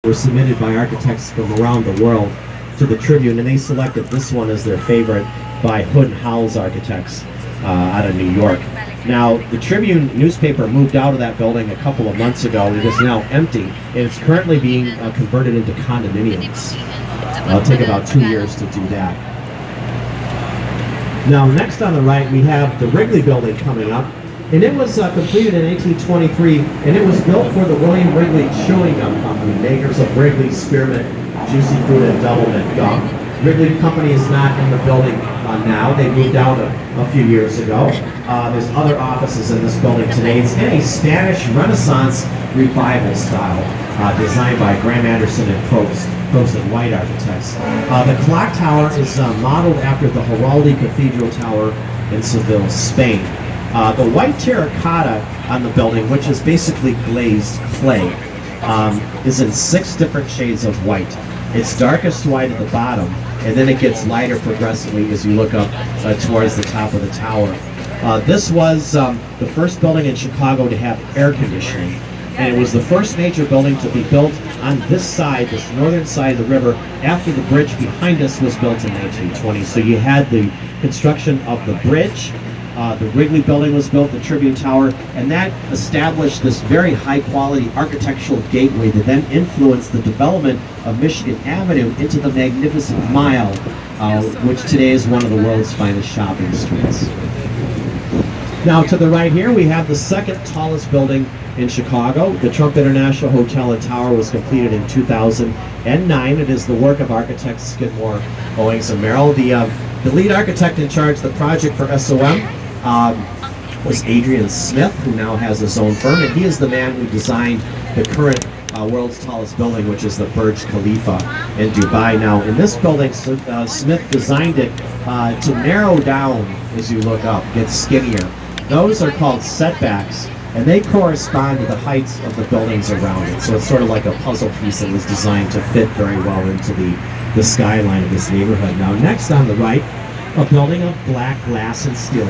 were submitted by architects from around the world to the Tribune, and they selected this one as their favorite by Hood and Howells Architects out of New York. Now, the Tribune newspaper moved out of that building a couple of months ago. It is now empty, and it's currently being converted into condominiums. It'll take about 2 years to do that. Now, next on the right, we have the Wrigley Building coming up. And it was completed in 1823, and it was built for the William Wrigley Chewing Gum Company, makers of Wrigley, Spearmint, Juicy Fruit, and Doublemint gum. Wrigley Company is not in the building now. They moved out a few years ago. There's other offices in this building today. It's in a Spanish Renaissance revival style, designed by Graham Anderson and Probst and White architects. The clock tower is modeled after the Giraldi Cathedral Tower in Seville, Spain. The white terracotta on the building, which is basically glazed clay, is in 6 different shades of white. It's darkest white at the bottom, and then it gets lighter progressively as you look up towards the top of the tower. This was the first building in Chicago to have air conditioning, and it was the first major building to be built on this side, this northern side of the river, after the bridge behind us was built in 1920. So you had the construction of the bridge. The Wrigley Building was built, the Tribune Tower, and that established this very high-quality architectural gateway that then influenced the development of Michigan Avenue into the Magnificent Mile, which today is one of the world's finest shopping streets. Now, to the right here, we have the second tallest building in Chicago. The Trump International Hotel and Tower was completed in 2009. It is the work of architects Skidmore, Owings, and Merrill. The lead architect in charge of the project for SOM was Adrian Smith, who now has his own firm, and he is the man who designed the current world's tallest building, which is the Burj Khalifa in Dubai. Now, in this building, Smith designed it to narrow down as you look up, get skinnier. Those are called setbacks, and they correspond to the heights of the buildings around it. So it's sort of like a puzzle piece that was designed to fit very well into the skyline of this neighborhood. Now, next on the right, a building of black glass and steel.